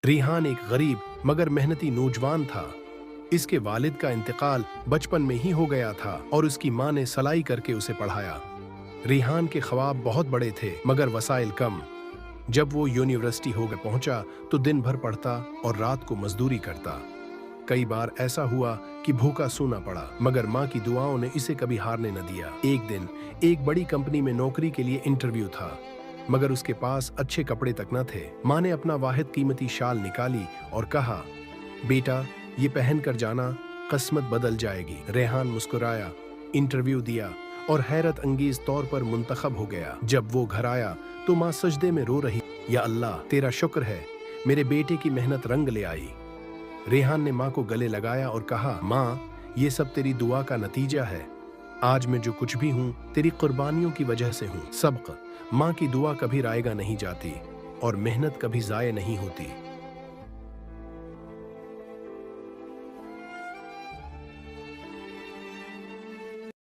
रिहान एक गरीब मगर मेहनती नौजवान था। इसके वालिद का इंतकाल बचपन में ही हो गया था और उसकी माँ ने सलाई करके उसे पढ़ाया। रिहान के ख्वाब बहुत बड़े थे मगर वसाइल कम। जब वो यूनिवर्सिटी होकर पहुंचा तो दिन भर पढ़ता और रात को मजदूरी करता। कई बार ऐसा हुआ कि भूखा सूना पड़ा मगर माँ की दुआओं ने इसे कभी हारने न दिया। एक दिन एक बड़ी कंपनी में नौकरी के लिए इंटरव्यू था मगर उसके पास अच्छे कपड़े तक न थे। माँ ने अपना वाहिद कीमती शाल निकाली और कहा, बेटा ये पहन कर जाना, किस्मत बदल जाएगी। रेहान मुस्कुराया, इंटरव्यू दिया और हैरत अंगेज तौर पर मुंतखब हो गया। जब वो घर आया तो माँ सजदे में रो रही, या अल्लाह तेरा शुक्र है, मेरे बेटे की मेहनत रंग ले आई। रेहान ने माँ को गले लगाया और कहा, माँ ये सब तेरी दुआ का नतीजा है। आज मैं जो कुछ भी हूँ तेरी कुर्बानियों की वजह से हूँ। सबक, माँ की दुआ कभी रायगा नहीं जाती और मेहनत कभी जाये नहीं होती।